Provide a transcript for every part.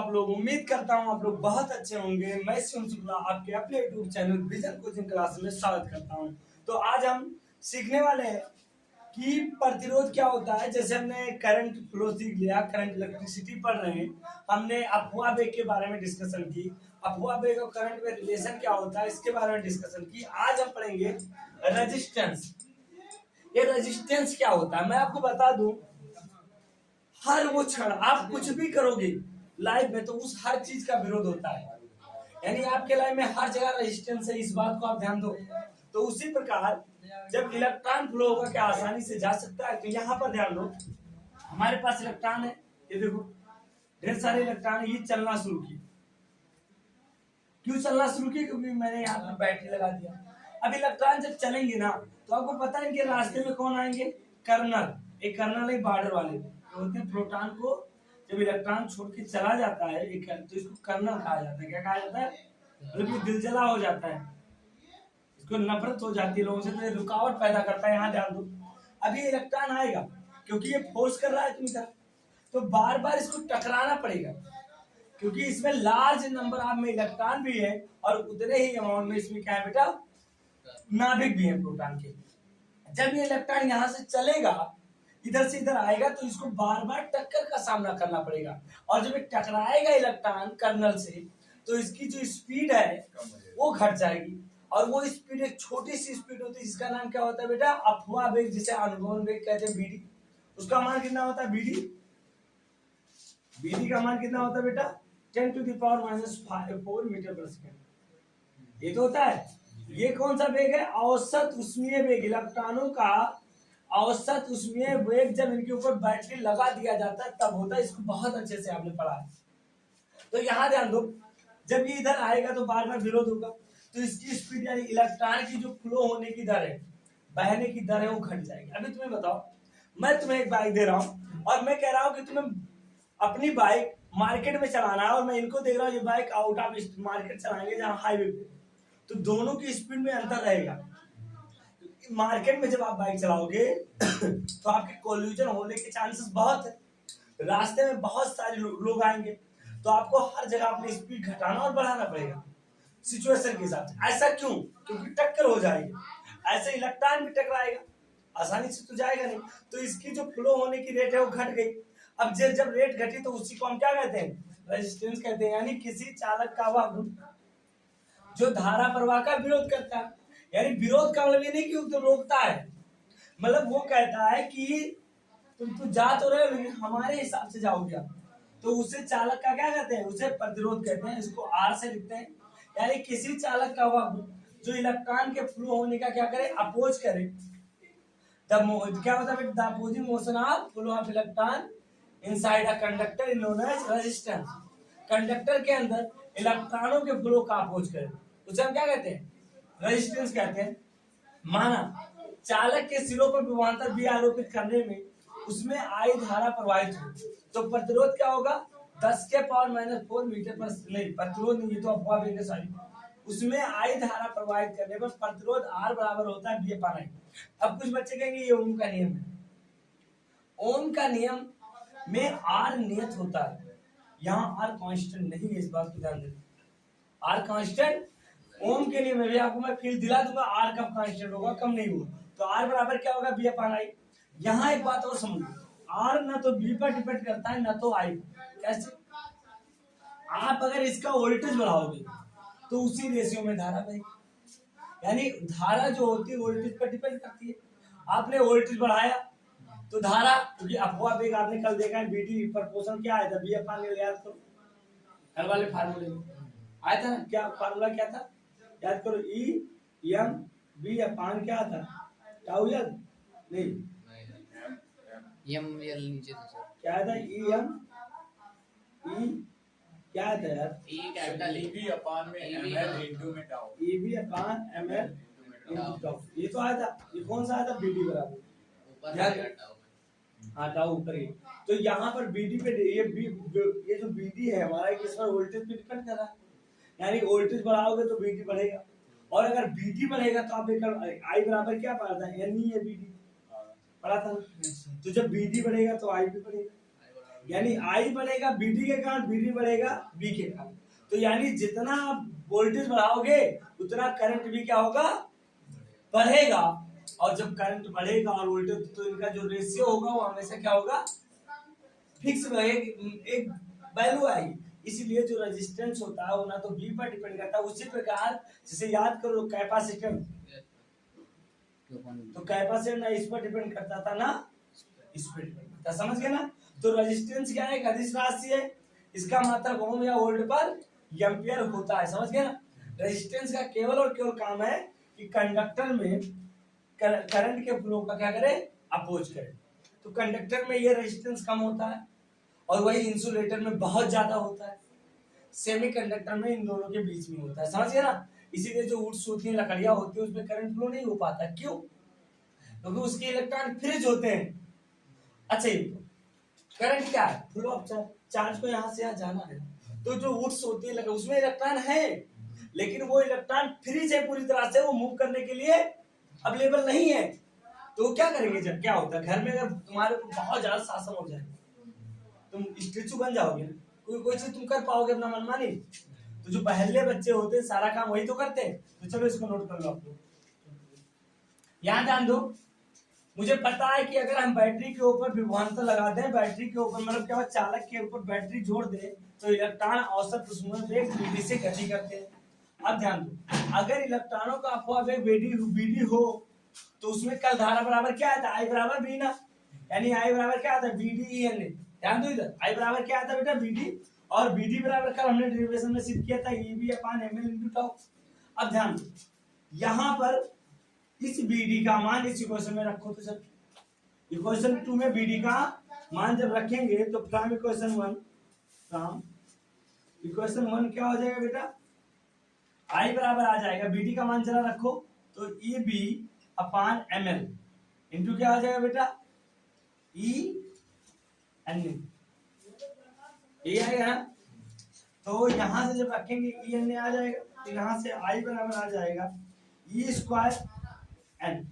आप लोग? उम्मीद करता हूँ आप लोग बहुत अच्छे होंगे। मैं शिवम शुक्ला आपके अपने YouTube channel vision coaching class में स्वागत करता हूँ। तो आज हम सीखने वाले हैं कि प्रतिरोध क्या होता है। जैसे हमने करंट फ्लो सीख लिया, करंट इलेक्ट्रिसिटी पढ़ रहे हैं, हमने अफवाह वेग के बारे में डिस्कशन की, अफवाह वेग और करंट में रिलेशन क्या होता है इसके बारे में डिस्कशन की। आज हम पढ़ेंगे रेजिस्टेंस। ये रेजिस्टेंस क्या होता है मैं आपको बता दूं। हर वो क्षण आप कुछ भी करोगे लाइफ में तो उस हर चीज का विरोध होता है, यानी आपके लाइफ में हर जगह रेजिस्टेंस है, इस बात को आप ध्यान दो। तो उसी प्रकार जब इलेक्ट्रॉन फ्लो होगा क्या आसानी से जा सकता है? तो यहाँ पर ध्यान दो, हमारे पास इलेक्ट्रॉन है, ये देखो ढेर सारे इलेक्ट्रॉन है, ये चलना शुरू की। क्यों चलना शुरू की? क्योंकि मैंने यहाँ पर बैटरी लगा दिया। अब इलेक्ट्रॉन जब चलेंगे ना तो आपको पता है इनके रास्ते में कौन आएंगे? कर्नल। एक कर्नल है बॉर्डर वाले होते हैं। प्रोटॉन को जब इलेक्ट्रॉन छोड़ के चला जाता है एक, तो इसको कर्नल कहा जाता है। क्या कहा जाता है? मतलब ये दिलजला हो जाता है, इसको नफरत हो जाती है लोगों से, तो ये रुकावट पैदा करता है। यहाँ ध्यान दो, अभी इलेक्ट्रॉन आएगा क्योंकि ये फोर्स कर रहा है तुम इधर, तो बार बार इसको टकराना पड़ेगा क्योंकि इसमें लार्ज नंबर ऑफ में इलेक्ट्रॉन भी है और उतने ही अमाउंट में इसमें क्या है बेटा? नाभिक भी है प्रोटॉन के। जब ये इलेक्ट्रॉन यहाँ से चलेगा इधर से इधर आएगा तो इसको बार बार टक्कर का सामना करना पड़ेगा, और जब ये टकराएगा इलेक्ट्रॉन कर्नल से तो इसकी जो स्पीड है वो घट जाएगी, और वो स्पीड एक छोटी सी स्पीड होती है जिसका नाम क्या होता है बेटा? अफवाह वेग, जिसे अनुगमन वेग कहते हैं, बीडी। उसका मान कितना होता है? बीडी बीडी का मान कितना होता है बेटा? 10⁻⁻⁴ मीटर पर सेकेंड। ये तो होता है। ये कौन सा वेग है? औसत ऊष्मीय वेग। इलेक्ट्रॉनों का औसत ऊष्मीय वेग जब इनके ऊपर बैटरी लगा दिया जाता है तब होता है। इसको बहुत अच्छे से आपने पढ़ा है। तो यहाँ ध्यान दो, जब ये इधर आएगा तो बार बार विरोध होगा, तो इसकी स्पीड यानी इलेक्ट्रॉन की जो फ्लो होने की दर है, बहने की दर है, वो घट जाएगी। अभी तुम्हें बताओ, मैं तुम्हें एक बाइक दे रहा हूँ और मैं कह रहा हूँ कि तुम्हें अपनी बाइक मार्केट में चलाना है, और मैं इनको देख रहा हूँ ये बाइक आउट ऑफ मार्केट चलाएंगे जहाँ हाईवे पे, तो दोनों की स्पीड में अंतर रहेगा। मार्केट में जब आप बाइक चलाओगे तो आपके कोलिजन होने के चांसेस बहुत है। रास्ते में बहुत सारे लोग आएंगे, तो आपको हर जगह अपनी स्पीड घटाना और बढ़ाना पड़ेगा सिचुएशन के हिसाब से। ऐसा क्यों? क्योंकि टक्कर हो जाएगी। ऐसे इलेक्ट्रॉन भी टकराएगा, आसानी से तो जाएगा नहीं, तो इसकी जो फ्लो होने की रेट है वो घट गई। अब जब रेट घटी तो उसी को हम क्या कहते हैं? रेजिस्टेंस कहते हैं। यानी किसी चालक का वह गुण जो धारा प्रवाह का विरोध करता है। यानी विरोध का मतलब ये नहीं कि तो रोकता है, मतलब वो कहता है कि तुम तो जा तो रहे हो लेकिन हमारे हिसाब से जाओगे आप, तो उसे चालक का क्या कहते हैं? उसे प्रतिरोध कहते हैं। इसको आर से लिखते हैं। यानी किसी चालक का वह जो इलेक्ट्रॉन के फ्लो होने का क्या करे? अपोज करे। क्या होता है? The opposing motion of flow of electron inside a conductor is known as resistance. Conductor के अंदर इलेक्ट्रॉनों के फ्लो का अपोज करे, उसे हम क्या कहते हैं? रेजिस्टेंस कहते हैं। माना चालक के सिरों पर विभवांतर भी आरोपित करने में उसमें आई धारा प्रवाहित हो, तो प्रतिरोध क्या होगा? 10⁻⁻⁴ मीटर पर, नहीं प्रतिरोध नहीं, ये तो अफवाह वेग है सारी। उसमें आई धारा प्रवाहित करने पर प्रतिरोध आर बराबर होता है V/I। अब कुछ बच्चे कहेंगे ये ओम का नियम है। ओम का नियम में आर नियत होता है, यहाँ आर कांस्टेंट नहीं है, इस बात को ध्यान देना। आर कांस्टेंट ओम के लिए मैं फिर दिला दूंगा आर कब कांस्टेंट होगा, कम नहीं होगा। तो आर बराबर क्या होगा? V/I। यहाँ एक बात और समझो, आर ना तो बी पर डिपेंड करता है ना तो आई। कैसे? आप अगर इसका वोल्टेज बढ़ाओगे तो उसी रेशियो में धारा बहेगी। यानी धारा जो होती है वोल्टेज पर डिपेंड करती है। आपने वोल्टेज बढ़ाया तो धारा, क्योंकि अफवाह वेग आपने कल देखा है, बीडी प्रोपोर्शन क्या आया था? V/I। याद करो कल वाले फार्मूले में आया था ना, क्या फार्मूला क्या था? याद करो, E/M/V क्या था? टाउ याद नहीं? एल नीचे से सर क्या था? E/M क्या था यार? E capital EV/ml into tau. ये तो आया था। ये कौन सा आया था? BD बराबर ऊपर याद? टाउ। हाँ टाउ ऊपर ही। तो यहाँ पर BD पे ये जो BD है हमारा, किस पर? वोल्टेज पे डिपेंड कर रहा है। यानी वोल्टेज बढ़ाओगे तो BD बढ़ेगा, और अगर BD बढ़ेगा तो आप I बराबर क्या पढ़ा था? NE/BD पढ़ा था। तो जब BD बढ़ेगा तो I भी बढ़ेगा। यानी आई बढ़ेगा बीडी के कारण, बीडी बढ़ेगा बी के कारण। तो यानी जितना वोल्टेज बढ़ाओगे उतना करंट भी क्या होगा, बढ़ेगा। और जब करंट बढ़ेगा और वोल्टेज, तो इनका जो रेशियो होगा वो हमेशा क्या होगा, फिक्स एक वैल्यू आएगी। इसलिए जो रेजिस्टेंस होता है वो ना तो बी पर डिपेंड करता है, उसी प्रकार जैसे याद करो कैपेसिटर, तो कैपेसिटर ना इस पर डिपेंड करता था ना इस पर डिपेंड करता, समझ गए ना। तो रेजिस्टेंस क्या है, एक अदिश राशि है, इसका मात्रक ओम या वोल्ट पर एम्पियर होता है, समझ गए ना। रेजिस्टेंस का केवल और केवल काम है कि कंडक्टर में करंट के फ्लो का क्या करे, अपोज करे। तो कंडक्टर में ये रेजिस्टेंस कम होता है और वही इंसुलेटर में बहुत ज्यादा होता है। सेमीकंडक्टर में इन दोनों के बीच में होता है, समझ गए ना। इसीलिए जो वुड्स होती हैं, लकड़ियां होती है, उसमें करंट फ्लो नहीं हो पाता। क्यों? क्योंकि उसके इलेक्ट्रॉन फ्रीज होते हैं। अच्छा, ये करंट क्या है, फ्लो ऑफ चार्ज को यहाँ से यहाँ जाना है। तो जो वुड्स होती है उसमें इलेक्ट्रॉन है, लेकिन वो इलेक्ट्रॉन फ्रीज है पूरी तरह से, वो मूव करने के लिए अवेलेबल नहीं है। तो क्या करेंगे, जब क्या होता है घर में अगर तुम्हारे ऊपर बहुत ज्यादा शासन हो जाए, तुम स्टेचू बन जाओगे, कोई चीज तुम कर पाओगे अपना मनमानी। तो जो पहले बच्चे होते सारा काम वही तो करते। तो चलो इसको नोट कर लो आप लोग, यहाँ ध्यान दो। मुझे पता है कि अगर हम बैटरी के ऊपर विभवांतर लगा दें, बैटरी के ऊपर मतलब क्या, चालक के ऊपर बैटरी जोड़ दें, तो इलेक्ट्रॉन औसत ऊष्मा वेग बीडी से गति करते हैं। अब ध्यान दो, अगर इलेक्ट्रॉनों का अपव्यय वेग बीडी हो तो उसमें कल धारा बराबर क्या आता है, आई बराबर बी ना। यानी आई बराबर क्या आता है, B D E N A. ध्यान दो इधर, आई बराबर क्या आता है बेटा, बी डी, और बी डी बराबर कल हमने डेरिवेशन में सिद्ध किया था, E B upon M L into tau. अब ध्यान दो, यहाँ पर इस बीडी का मान इस इक्वेशन में रखो। तो सर इक्वेशन 2 में बीडी का मान जब रखेंगे तो फ्रॉम इक्वेशन 1 क्या हो जाएगा बेटा, आई बराबर आ जाएगा, बीडी का मान जरा रखो, तो ई B upon M L into क्या हो जाएगा बेटा, ई एन ए आएगा ना। तो यहां से जब रखेंगे ई एन आ जाएगा, तो यहां से आई बराबर आ जाएगा ई स्क्वायर एन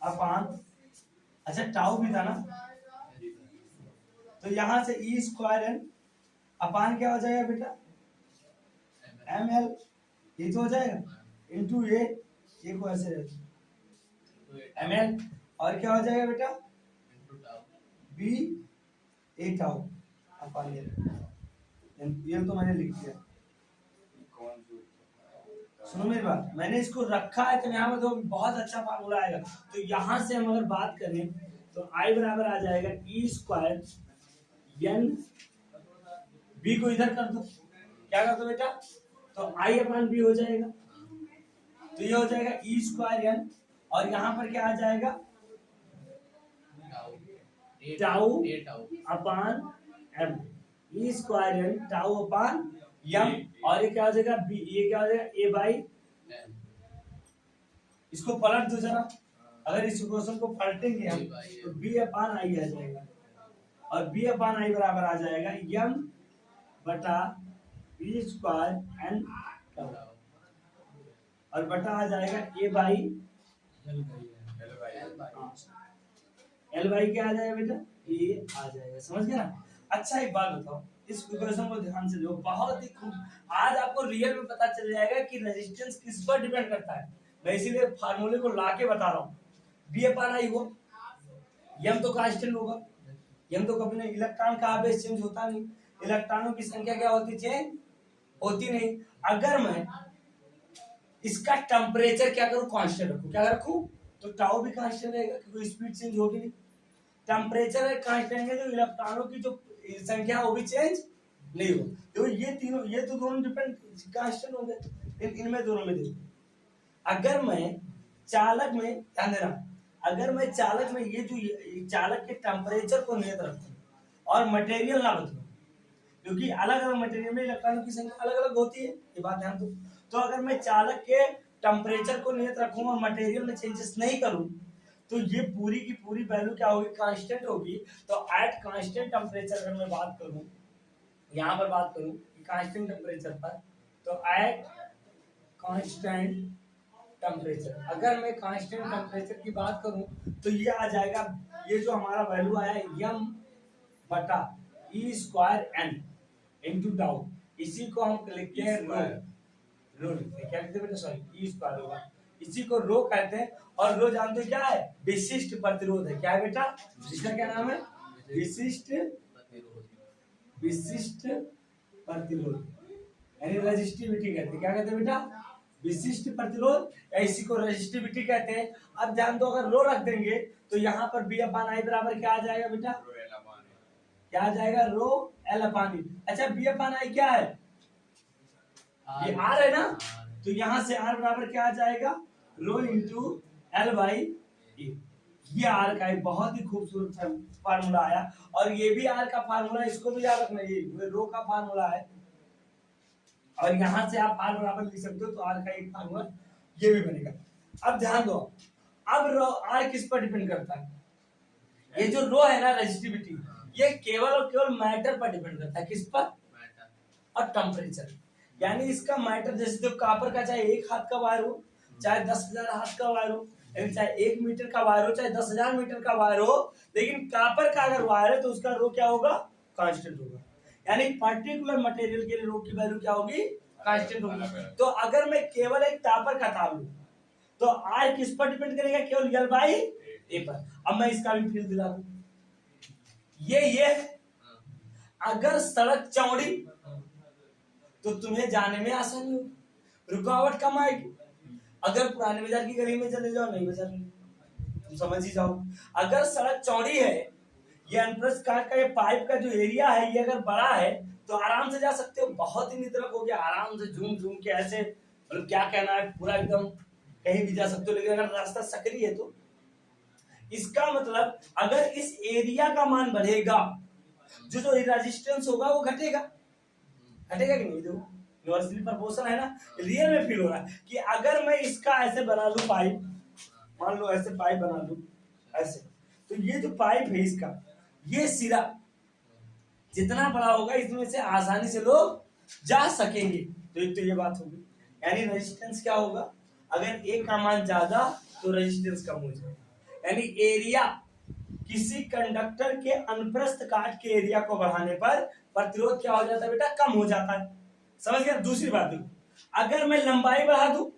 अपान, अच्छा टाउ भी था ना, तो यहां से ई स्क्वायर एन अपान क्या हो जाएगा बेटा, एम एल, ये तो हो जाएगा इंटू ये को ऐसे एम एल, और क्या हो जाएगा बेटा, बी ए टाउ अपान ये तो मैंने लिख दिया। सुनो मेरी बात, मैंने इसको रखा है तो यहाँ पर तो बहुत अच्छा फार्मूला आएगा। तो यहाँ से हम अगर बात करें तो आई बराबर आ जाएगा ई स्क्वायर एन, बी को इधर कर दो, क्या कर दो बेटा, तो आई अपान बी हो जाएगा। तो ये हो जाएगा ई स्क्वायर एन, और यहाँ पर क्या आ जाएगा, टाउ अपान M, E square N tau अपान एम, और ये क्या हो जाएगा बी, ये क्या हो जाएगा ए बाई, इसको पलट दो जरा, अगर इस इक्वेशन को पलटेंगे हम तो बी अपान आई आ जाएगा, और बी अपान आई बराबर आ जाएगा एम बटा बी स्क्वायर एन, और बटा आ जाएगा ए बाई एल बाई क्या आ जाएगा बेटा, ए आ जाएगा, समझ गए ना। अच्छा एक बात बताओ, इस इक्वेशन को ध्यान से देखो, बहुत ही खूब, आज आपको रियल में पता चल जाएगा कि रेजिस्टेंस किस पर डिपेंड करता है। मैं इसीलिए फार्मूले को लाके बता रहा हूँ, बी अपान आई हो, एम तो कांस्टेंट होगा, एम तो कभी नहीं, इलेक्ट्रॉन का आवेश चेंज होता नहीं, इलेक्ट्रॉनों की संख्या क्या होती, चेंज होती नहीं। अगर मैं इसका टेम्परेचर क्या करूं, कांस्टेंट रखूं, क्या रखूं, तो टाउ भी कांस्टेंट रहेगा क्योंकि स्पीड चेंज होगी नहीं। टेम्परेचर कांस्टेंट है, जो इलेक्ट्रॉनों की जो संख्या वो भी चेंज नहीं हो। तो ये तीनों, ये तो दोनों डिपेंड कांस्टेंट होंगे, इनमें दोनों में देखो, अगर मैं चालक में, ध्यान देना, अगर मैं चालक में ये जो चालक के टेम्परेचर को नियत रखूं और मटेरियल ना बदलूं, क्योंकि अलग अलग मटेरियल में इलेक्ट्रॉनों की संख्या अलग अलग होती है, ये बात ध्यान दो। तो अगर मैं चालक के टेम्परेचर को नियत रखूं और मटेरियल में चेंजेस नहीं करूं, तो ये पूरी की पूरी वैल्यू क्या होगी, कांस्टेंट होगी। तो एट कांस्टेंट टेम्परेचर अगर मैं बात करूं, यहाँ पर बात करूं कांस्टेंट टेम्परेचर पर, तो एट कांस्टेंट टेम्परेचर, अगर मैं कांस्टेंट टेम्परेचर की बात करूं तो ये आ जाएगा, ये जो हमारा वैल्यू आया एम बटा ई स्क्वायर एन इंटू टाउ, इसी को हम लिखते हैं रो, रो लिखते हैं, क्या लिखते हैं बेटा, सॉरी ई स्क्वायर होगा, इसी को रो कहते हैं। और रो जानते हो क्या है, विशिष्ट प्रतिरोध है, क्या है बेटा, इसका क्या नाम है, विशिष्ट प्रतिरोध, यानी रेजिस्टिविटी कहते हैं, क्या कहते हैं बेटा, विशिष्ट प्रतिरोध, या इसी को रेजिस्टिविटी कहते हैं। अब ध्यान दो, अगर रो रख देंगे तो यहाँ पर बी अपान आई बराबर क्या आ जाएगा बेटा, क्या आ जाएगा, रो एल अपान ई। अच्छा बी अपान आई क्या है, ये आर है ना, तो यहाँ से आर बराबर क्या आ जाएगा, rho into L by E. ये आर का एक बहुत ही खूबसूरत फार्मूला आया, और ये भी आर का फार्मूला, इसको भी याद रखना, ये रो का फार्मूला है, और यहाँ से आप आर बराबर लिख सकते हो, तो आर का एक फार्मूला ये भी बनेगा। अब ध्यान दो, अब रो आर किस पर डिपेंड करता है, ये जो रो है ना रेजिस्टिविटी, ये केवल और केवल मैटर पर डिपेंड करता है, किस पर, और टेम्परेचर, यानी इसका मैटर, जैसे तो कॉपर का चाहे 1 हाथ का वायर हो, चाहे 10,000 हाथ का वायर हो, यानी चाहे 1 मीटर का वायर हो, चाहे 10,000 मीटर का वायर हो, लेकिन कॉपर का अगर वायर है तो उसका रो क्या होगा, कांस्टेंट होगा, यानी पर्टिकुलर मटेरियल के लिए रो की वैल्यू क्या होगी, कांस्टेंट होगी। तो अगर मैं केवल एक कॉपर का तार लूं तो आर किस पर डिपेंड करेगा, केवल एल बाई ए पर। अब मैं इसका भी फील दिला दूं, ये अगर सड़क चौड़ी तो तुम्हें जाने में आसानी होगी, रुकावट कम आएगी। अगर पुराने बाजार की गली में चले जाओ, नई बाजार में, तुम समझ ही जाओ। अगर सड़क चौड़ी है, ये अनप्रस्थ काट का ये पाइप का जो एरिया है ये अगर बड़ा है तो आराम से जा सकते हो, बहुत ही नितरक हो गया, आराम से झूम झूम के ऐसे, मतलब क्या कहना है, पूरा एकदम कहीं भी जा सकते हो। लेकिन अगर रास्ता सकरी है तो इसका मतलब अगर इस एरिया का मान बढ़ेगा, जो रेजिस्टेंस होगा वो घटेगा, घटेगा कि नहीं, जो यूनिवर्सली प्रोपोर्शन है ना, रियल में फील हो रहा है कि अगर मैं इसका ऐसे बना लूं पाइप, मान लो ऐसे पाइप बना लूं ऐसे, तो ये जो पाइप है इसका ये सिरा जितना बड़ा होगा इसमें से आसानी से लोग जा सकेंगे। तो एक तो ये बात होगी, यानी रेजिस्टेंस क्या होगा, अगर एक का मान ज्यादा तो रेजिस्टेंस कम हो जाएगा, यानी एरिया, किसी कंडक्टर के अनप्रस्थ काट के एरिया को बढ़ाने पर प्रतिरोध क्या हो जाता है बेटा, कम हो जाता है, समझ गया। दूसरी बात देखो, अगर मैं लंबाई बढ़ा दूं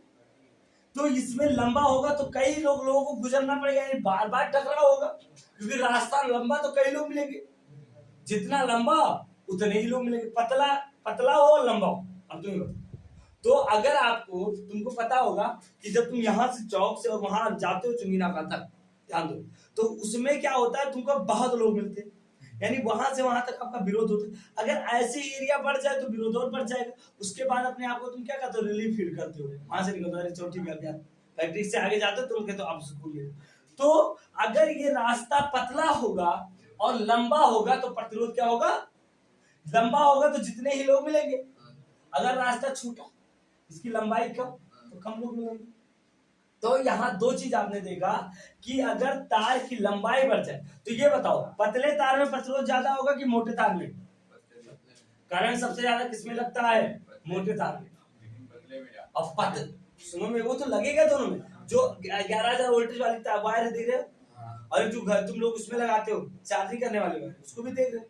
तो इसमें लंबा होगा तो कई लोगों को गुजरना पड़ेगा, यानी बार बार टकराव होगा, क्योंकि रास्ता लंबा तो कई लोग मिलेंगे, जितना लंबा उतने ही लोग मिलेंगे, पतला हो और लंबा हो। अब तुम बताओ, तो अगर तुमको पता होगा कि जब तुम यहाँ से चौक से और वहां जाते हो चुंगीनाका तक, ध्यान दो, तो उसमें क्या होता है, तुमको बहुत लोग मिलते हैं, यानी वहां से वहां तक आपका विरोध होता है। अगर ऐसे एरिया बढ़ जाए तो विरोध और बढ़ जाएगा, उसके बाद अपने आप को तुम क्या करते हो, रिलीफ फील करते हो, वहां से निकलते हो, चलो ठीक है, फैक्ट्री से आगे जाते हो तुम कहते हो अब सुकून है। तो अगर ये रास्ता पतला होगा और लंबा होगा तो प्रतिरोध क्या होगा, लंबा होगा तो जितने ही लोग मिलेंगे, अगर रास्ता छोटा, इसकी लंबाई कम, तो कम लोग मिलेंगे। तो यहाँ दो चीज आपने देखा कि अगर तार की लंबाई बढ़ जाए, तो ये बताओ पतले तार में प्रतिरोध ज्यादा होगा कि मोटे तार में, करंट सबसे ज्यादा किसमें लगता है, मोटे तार में। अब पतले सुनो में वो तो लगेगा दोनों में, जो 11,000 वोल्टेज वाली वायर है देख रहे हो, और जो घर तुम लोग उसमें लगाते हो चार्जिंग करने वाले वायर, उसको भी देख रहे हो,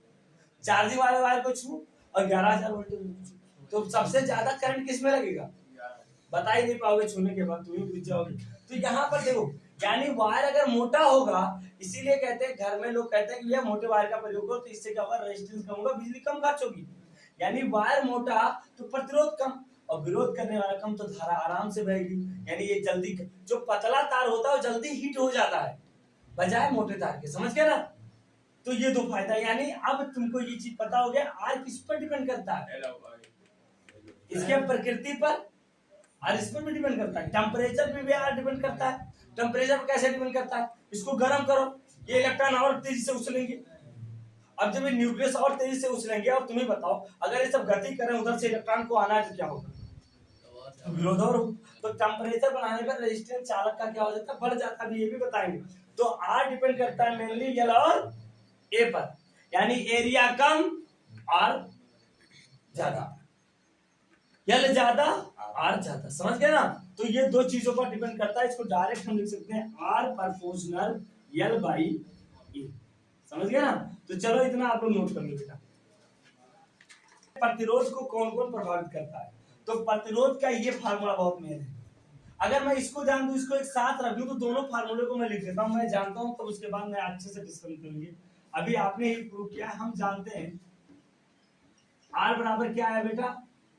चार्जिंग वाले वायर को छू और 11,000 वोल्टेज, तो सबसे ज्यादा करंट किसमें लगेगा, बता ही नहीं पाओगे, छूने के बाद तुम ही बुझ जाओगे। तो यहाँ पर देखो, यानी वायर अगर मोटा होगा, इसीलिए कहते हैं घर में लोग कहते हैं कि यह मोटे वायर का प्रयोग करो, तो इससे क्या होगा, रेजिस्टेंस कम होगा, बिजली कम खर्च होगी। यानी वायर मोटा तो प्रतिरोध कम, और विरोध करने वाला कम तो धारा आराम से बहेगी, यानी ये जल्दी, जो पतला तार होता है वो जल्दी हीट हो जाता है बजाय मोटे तार के, समझ गए ना। तो ये दो फायदा, यानी अब तुमको ये चीज पता हो गया, आर किस पर डिपेंड करता है, इसके प्रकृति पर, और इस पर भी डिपेंड करता है, टेम्परेचर पे भी आर डिपेंड करता है। टेम्परेचर पर कैसे डिपेंड करता है, इसको गर्म करो, ये इलेक्ट्रॉन और तेजी से उछलेंगे, अब जब ये न्यूक्लियस और तेजी से उछलेंगे, और तुम्हें बताओ अगर ये सब गति करें उधर से इलेक्ट्रॉन को आना है तो क्या होगा, तो विरोध और। तो टेम्परेचर बढ़ाने पर रेजिस्टेंस चालक का क्या हो जाता है, बढ़ जाता है, ये भी बताएंगे। तो आर डिपेंड करता है मेनली एल और ए पर, यानी एरिया कम और ज्यादा, एल ज्यादा आर ज्यादा, समझ गए ना। तो ये दो चीजों पर डिपेंड करता है, इसको डायरेक्ट हम लिख सकते हैं आर प्रोपोर्शनल एल बाई ए, समझ गए ना। तो चलो इतना आप लोग नोट कर लो बेटा। प्रतिरोध को कौन कौन प्रभावित करता है, तो प्रतिरोध का ये फार्मूला बहुत मेन है। अगर मैं इसको जान दूं, इसको एक साथ रख दूं, तो दोनों फार्मूले को मैं लिख देता हूं, मैं जानता हूं, तो उसके बाद मैं अच्छे से डिस्कस करेंगे। अभी आपने ही प्रूव किया, हम जानते हैं आर बराबर क्या है बेटा,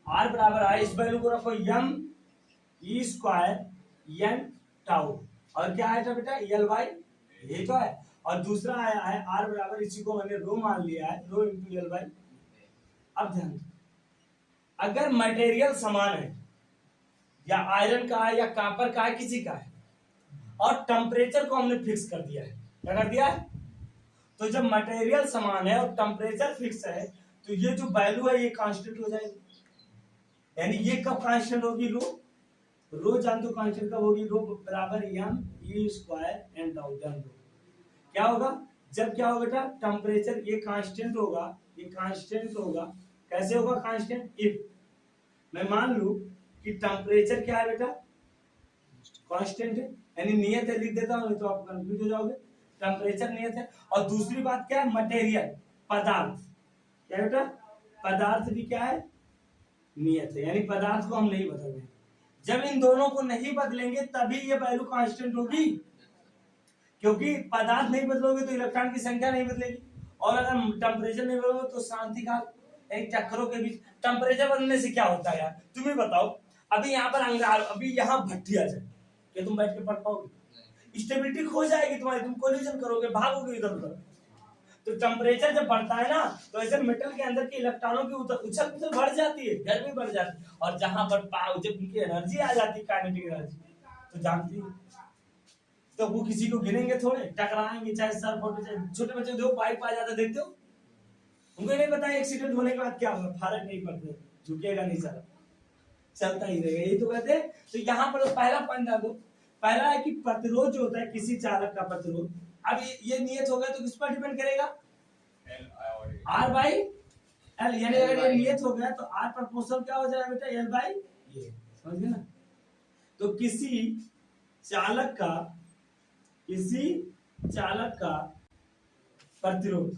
आर बराबर है, इस वैल्यू को रखो M E square N tau, और क्या है बेटा एल बाई, ये तो है, और दूसरा आया है आर बराबर, इसी को मैंने रो मान लिया है, रो इंटू एल बाई। अब ध्यान, अगर मटेरियल समान है, या आयरन का है या कॉपर का है, किसी का है, और टेम्परेचर को हमने फिक्स कर दिया है, क्या कर दिया है, तो जब मटेरियल समान है और टेम्परेचर फिक्स है, तो ये जो वैल्यू है ये कांस्टेंट हो जाएगी, यानी ये कब कांस्टेंट होगी, रो जानते हो कांस्टेंट कब होगी, रो बराबर M E square N tau. जान दो क्या होगा, जब क्या होगा बेटा, टेम्परेचर ये कांस्टेंट होगा, ये कांस्टेंट होगा, कैसे होगा कांस्टेंट, इफ मैं मान लूं कि टेम्परेचर क्या है बेटा, कांस्टेंट है, यानी नियत है, लिख देता हूं, नहीं तो आप कंफ्यूज हो जाओगे, टेम्परेचर नियत है, और दूसरी बात क्या है, मटेरियल पदार्थ, क्या बेटा पदार्थ भी क्या है, नियत है, यानी पदार्थ को हम नहीं बदल रहे। जब इन दोनों को नहीं बदलेंगे तभी ये वैल्यू कांस्टेंट होगी, क्योंकि पदार्थ नहीं बदलोगे तो इलेक्ट्रॉन की संख्या नहीं बदलेगी, और अगर टेम्परेचर नहीं बदलोगे तो शांति काल, एक चक्रों के बीच टेम्परेचर बदलने से क्या होता है यार, तुम ही बताओ। अभी यहाँ पर अंगार, अभी यहाँ भट्टी आ जाए, क्या तुम बैठ के पढ़ पाओगे, स्टेबिलिटी खो जाएगी तुम्हारी, तुम कोलिजन करोगे, भागोगे इधर उधर। तो टेम्परेचर जब बढ़ता है ना, तो ऐसे मेटल के अंदर के इलेक्ट्रॉनों की उछल पुछल बढ़ जाती है, गर्मी बढ़ जाती है, और जहां पर जब उनकी एनर्जी आ जाती है, काइनेटिक एनर्जी, तो जानती है, तो वो किसी को गिरेंगे थोड़े, टकराएंगे, चाहे सर फोटो, चाहे छोटे बच्चे देखो बाइक आ जाता, देखते हो, उनको नहीं पता एक्सीडेंट होने के बाद क्या होगा, फर्क नहीं पड़ता, झुकेगा नहीं, सारा चलता ही रहेगा, यही तो कहते हैं। तो यहाँ पर पहला पॉइंट डाल दो, पहला है कि प्रतिरोध जो होता है किसी चालक का प्रतिरोध, अब ये नियत हो गया तो किस पर डिपेंड करेगा, आर बाई एल, यानी अगर ये नियत हो गया तो आर प्रोपोर्शनल क्या हो जाएगा बेटा, एल बाई ये, समझ गए ना। तो किसी चालक का प्रतिरोध,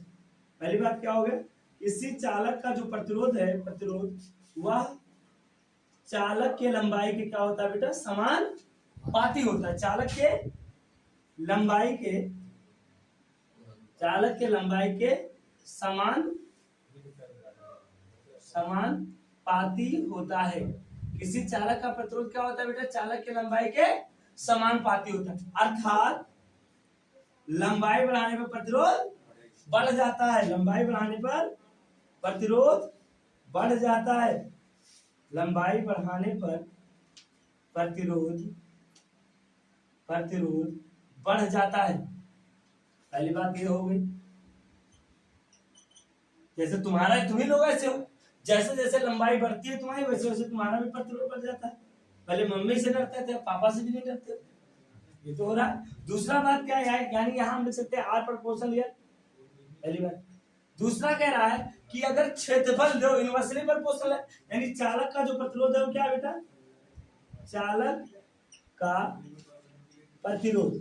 पहली बात क्या हो गया, किसी चालक का जो प्रतिरोध है, प्रतिरोध वह चालक के लंबाई के क्या होता है बेटा, समानुपाती होता है, चालक के लंबाई के समानुपाती होता है। किसी चालक का प्रतिरोध क्या होता है बेटा, चालक के लंबाई के समानुपाती होता है, अर्थात लंबाई बढ़ाने पर प्रतिरोध बढ़ जाता है, लंबाई बढ़ाने पर प्रतिरोध बढ़ जाता है, लंबाई बढ़ाने पर प्रतिरोध बढ़ जाता है। पहली बात ये हो गई, जैसे तुम्हारा, तुम ही लोग ऐसे हो, जैसे जैसे लंबाई बढ़ती है तुम्हारी, वैसे वैसे तुम्हारा भी प्रतिरोध बढ़ जाता है। पहले मम्मी से डरते थे, पापा से भी नहीं डरते, ये तो हो रहा है। दूसरा बात क्या है, यानी यहाँ हम लिख सकते हैं आर प्रोपोर्शनल ईयर, पहली बात। दूसरा कह रहा है कि अगर क्षेत्रफल जो इनवर्सली प्रोपोर्शनल है, यानी चालक का जो प्रतिरोध है वो क्या है बेटा, चालक का प्रतिरोध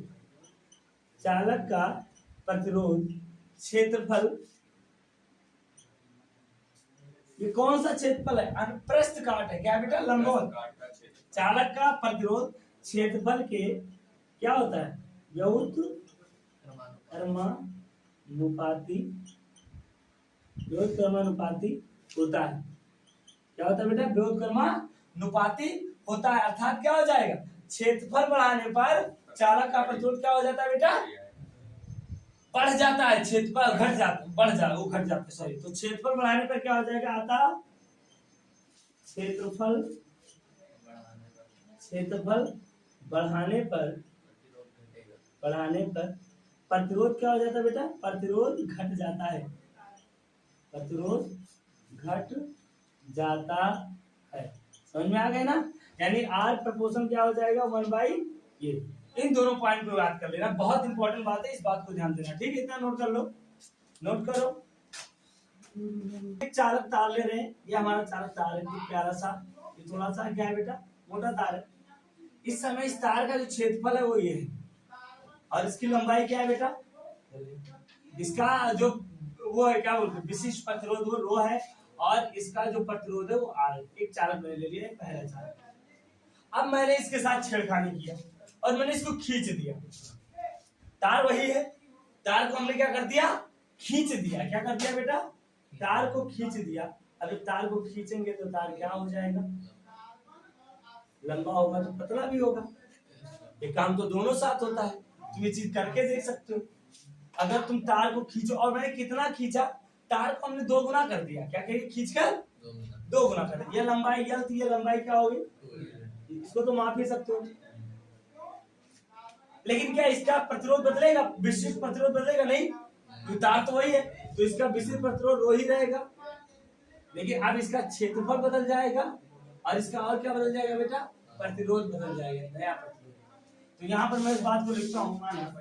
क्षेत्रफल, ये कौन सा क्षेत्रफल है, अनुप्रस्थ काट है, क्या बेटा, लंबवत। चालक का प्रतिरोध क्षेत्रफल के क्या होता है, व्युत्क्रमानुपाती होता है, क्या होता है बेटा, व्युत्क्रमानुपाती होता है, अर्थात क्या हो जाएगा, क्षेत्रफल बढ़ाने पर चालक का प्रतिरोध क्या हो जाता है बेटा, बढ़ जाता है, क्षेत्रफल घट जाता है, सॉरी। तो क्षेत्रफल बढ़ाने पर क्या हो जाएगा, आता क्षेत्रफल बढ़ाने पर प्रतिरोध क्या हो जाता है बेटा, प्रतिरोध घट जाता है, समझ में आ गए ना। यानी आर प्रोपोर्शन क्या हो जाएगा, 1/, ये। इन दोनों पॉइंट पे बात कर लेना, बहुत इंपॉर्टेंट बात है, इस बात को ध्यान देना, ठीक है, इतना नोट कर लो, नोट करो। एक चालक तार ले रहे हैं, ये हमारा चालक तार है, प्यारा सा, ये थोड़ा सा क्या है बेटा, मोटा तार है। इस समय इस तार का जो क्षेत्रफल है वो ये है, और इसकी लंबाई क्या है बेटा, इसका जो वो है क्या बोलते हैं, विशिष्ट प्रतिरोध वो रो है, और इसका जो प्रतिरोध है वो R है। एक चालक मैंने ले लिया, पहला चालक। अब मैंने इसके साथ छेड़खानी किया और मैंने इसको खींच दिया। तार वही है, तार को हमने क्या कर दिया, खींच दिया। क्या कर दिया बेटा, तार को खींच दिया। अब तार को खींचेंगे तो तार क्या हो जाएगा, लंबा होगा तो पतला भी होगा। ये काम तो दोनों साथ होता है, तुम ये चीज करके देख सकते हो। अगर तुम तार को खींचो, और मैंने कितना खींचा, तार को हमने 2 गुना कर दिया। क्या करिए, खींचकर 2 गुना कर दिया। ये लंबाई L थी, ये लंबाई क्या होगी, इसको तो माप ही सकते हो। लेकिन क्या इसका प्रतिरोध बदलेगा, विशिष्ट प्रतिरोध बदलेगा नहीं, तो तार तो वही है, तो इसका विशिष्ट प्रतिरोध वही रहेगा। लेकिन अब इसका क्षेत्रफल बदल जाएगा और इसका और क्या बदल जाएगा बेटा, प्रतिरोध बदल जाएगा, नया प्रतिरोध। तो यहाँ पर मैं इस बात को लिखता हूँ, माना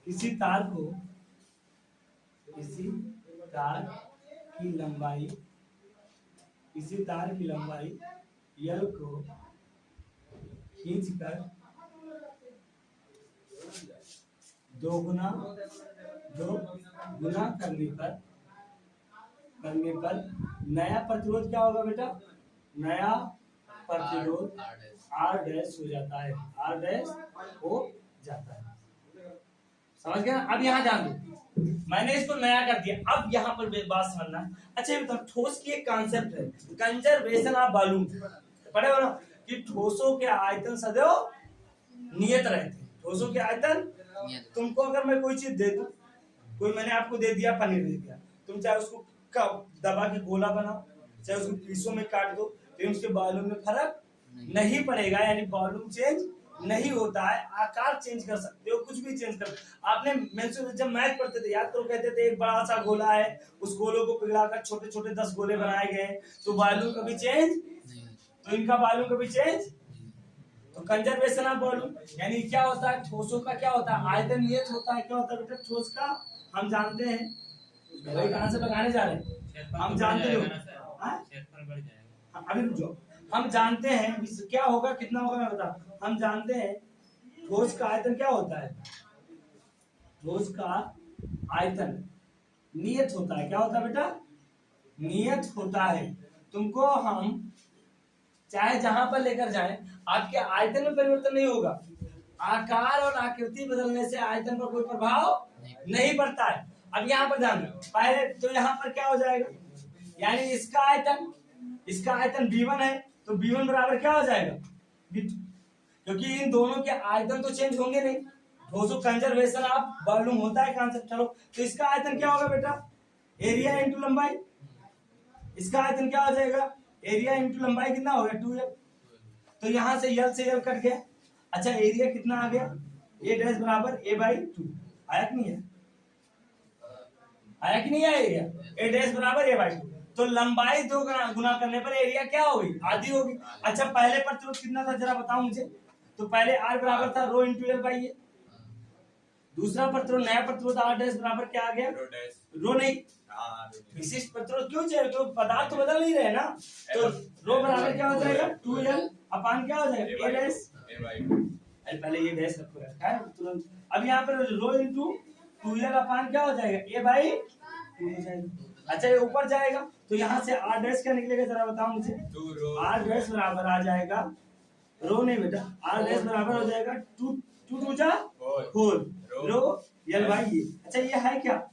किसी तार की लंबाई L को खींचकर 2 गुना करने पर नया प्रतिरोध क्या होगा बेटा, नया प्रतिरोध R डैश हो जाता है, R डैश हो जाता है। समझ गया। अब यहाँ ध्यान दो, मैंने इसको नया कर दिया। अब यहाँ पर बात समझना। अच्छा मतलब ठोस की एक कॉन्सेप्ट है, कंजर्वेशन ऑफ वॉल्यूम। पढ़े हो ना कि ठोसों के आयतन सदैव नियत रहते हैं। ठोसों के आयतन, तुमको अगर मैं कोई चीज दे दूं, कोई मैंने आपको दे दिया, पनीर दे दिया, तुम चाहे उसको दबा के गोला बनाओ, चाहे उसको पीसों में काट दो, लेकिन उसके वॉल्यूम में फर्क नहीं पड़ेगा। यानी वॉल्यूम चेंज नहीं होता है, आकार चेंज कर सकते हो, कुछ भी चेंज कर। आपने जब मैथ पढ़ते थे, याद करो, कहते थे एक बड़ा सा गोला है, उस गोलों को पिघलाकर छोटे छोटे 10 गोले बनाए गए, तो वॉल्यूम कभी चेंज, तो इनका वॉल्यूम कभी चेंज। तो कंजर्वेशन ऑफ वॉल्यूम यानी क्या होता है, ठोसों का क्या होता है, आयतन नियत होता है। क्या होता है बेटा, ठोस का हम जानते हैं, कहां से लगाने जा रहे हैं, हम जानते हो, अभी रुको, हम जानते हैं क्या होगा, कितना होगा मैं बता। हम जानते हैं ठोस का आयतन क्या होता है, ठोस का आयतन नियत होता है। क्या होता है बेटा, नियत होता है। तुमको हम चाहे जहां पर लेकर जाएं, आपके आयतन में परिवर्तन नहीं होगा। आकार और आकृति बदलने से आयतन पर कोई प्रभाव नहीं पड़ता है। अब यहाँ पर ध्यान दो, पहले तो यहाँ पर क्या हो जाएगा, यानी इसका आयतन V1 है, तो V1 बराबर क्या हो जाएगा V2, क्योंकि इन दोनों के आयतन तो चेंज होंगे नहीं। ठोसों कंजर्वेशन ऑफ वॉल्यूम होता है कॉन्सेप्ट। चलो, तो इसका आयतन क्या होगा बेटा, एरिया इंटू लंबाई। इसका आयतन क्या हो जाएगा, एरिया इंटू लंबाई कितना हो गया 2L। तो यहाँ से L से L कट गया। अच्छा, एरिया कितना आ गया, A डैश बराबर A/2। आया कि नहीं है, आया कि नहीं आया एरिया, A डैश बराबर A/2। तो लंबाई 2 गुना करने पर एरिया क्या होगी, आधी होगी। अच्छा, पहले प्रतिरोध कितना था जरा बताओ मुझे। तो पहले R बराबर था रो इंटू L/A। दूसरा प्रतिरोध, नया प्रतिरोध R डैश बराबर क्या आ गया, रो नहीं, विशिष्ट प्रतिरोध क्यों चाहिए, तो पदार्थ तो बदल नहीं रहे ना। तो रो बराबर क्या हो जाएगा 2L अपान क्या हो जाएगा A डैश। पहले ये डैश रखा है तुरंत। अब यहाँ पर रो इंटू 2L अपान क्या हो जाएगा A/2 हो जाएगा। अच्छा, ये ऊपर जाएगा तो यहाँ से R डैश क्या निकलेगा जरा बताओ मुझे। R डैश बराबर आ जाएगा, रो नहीं बेटा, R डैश बराबर हो जाएगा 2 जा 4 रो L/A। अच्छा, ये है क्या,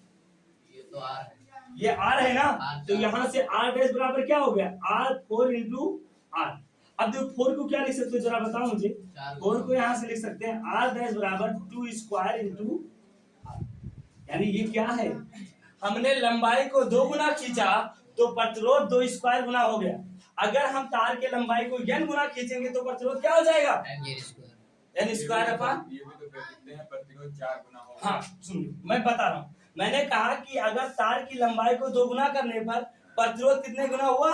ये R है ना, तो यहाँ से R डैश बराबर क्या हो गया R4 इंटू R। अब देखो 4 को क्या लिख सकते हो जरा बताओ मुझे। 4 को यहाँ से लिख सकते हैं R डैश बराबर 2 स्क्वायर इंटू R। यानी ये क्या है, हमने लंबाई को 2 गुना खींचा तो प्रतिरोध 2 स्क्वायर गुना हो गया। अगर हम तार के लंबाई को n गुना खींचेंगे तो प्रतिरोध क्या हो जाएगा, n स्क्वायर अपान। ये भी तो कह सकते हैं प्रतिरोध 4 गुना होगा। हाँ सुनिए, मैं बता रहा हूँ, मैंने कहा कि अगर तार की लंबाई को 2 गुना करने पर प्रतिरोध कितने गुना हुआ,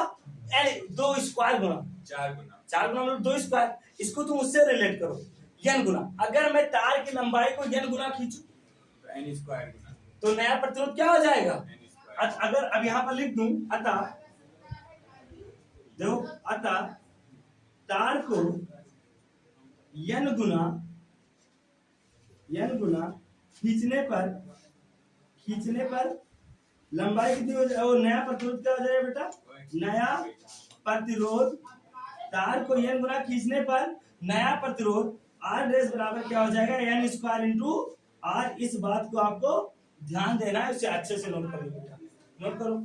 2 स्क्वायर गुना, 4 गुना, 4 गुना मतलब 2 स्क्वायर। इसको तुम उससे रिलेट करो, n गुना। अगर मैं तार की लंबाई को n गुना खींचू तो n स्क्वायर गुना, तो नया प्रतिरोध क्या हो जाएगा। n square. अगर अब यहाँ पर लिख दूं, अतः देखो, अतः तार को n गुना खींचने पर लंबाई कितनी हो जाए, वो नया प्रतिरोध क्या हो जाएगा बेटा, नया प्रतिरोध तार को n गुना खींचने पर नया प्रतिरोध R डैश बराबर क्या हो जाएगा, n स्क्वायर इंटू R। इस बात को आपको ध्यान देना है, इसे अच्छे से नोट करो बेटा, नोट करो।